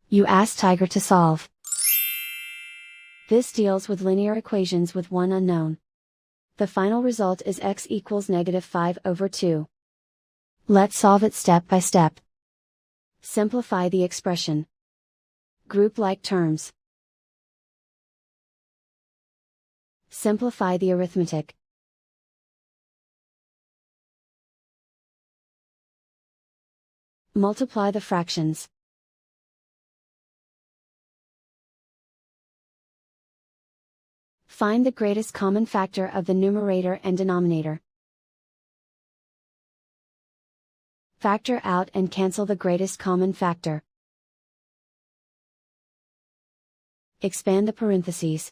You ask Tiger to solve. This deals with linear equations with one unknown. The final result is x equals -5/2. Let's solve it step by step. Simplify the expression. Group like terms. Simplify the arithmetic. Multiply the fractions. Find the greatest common factor of the numerator and denominator. Factor out and cancel the greatest common factor. Expand the parentheses.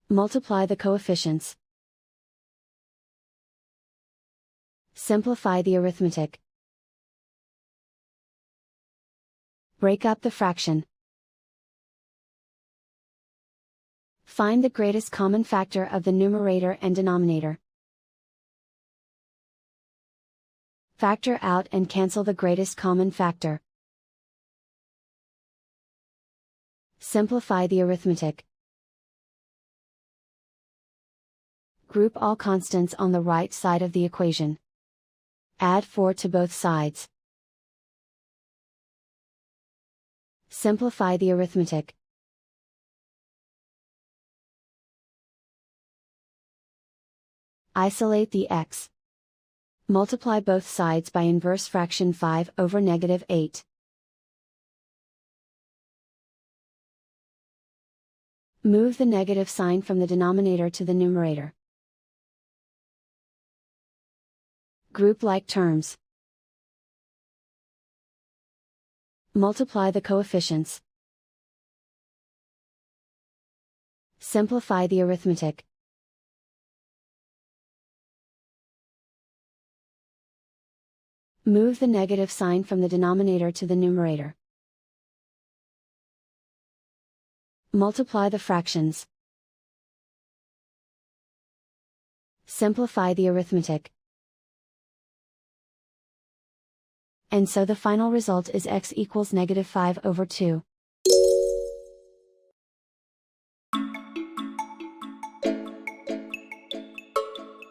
Multiply the coefficients. Simplify the arithmetic. Break up the fraction. Find the greatest common factor of the numerator and denominator. Factor out and cancel the greatest common factor. Simplify the arithmetic. Group all constants on the right side of the equation. Add 4 to both sides. Simplify the arithmetic. Isolate the x. Multiply both sides by inverse fraction 5/8. Move the negative sign from the denominator to the numerator. Group like terms. Multiply the coefficients. Simplify the arithmetic. Move the negative sign from the denominator to the numerator. Multiply the fractions. Simplify the arithmetic. And so the final result is x equals -5/2.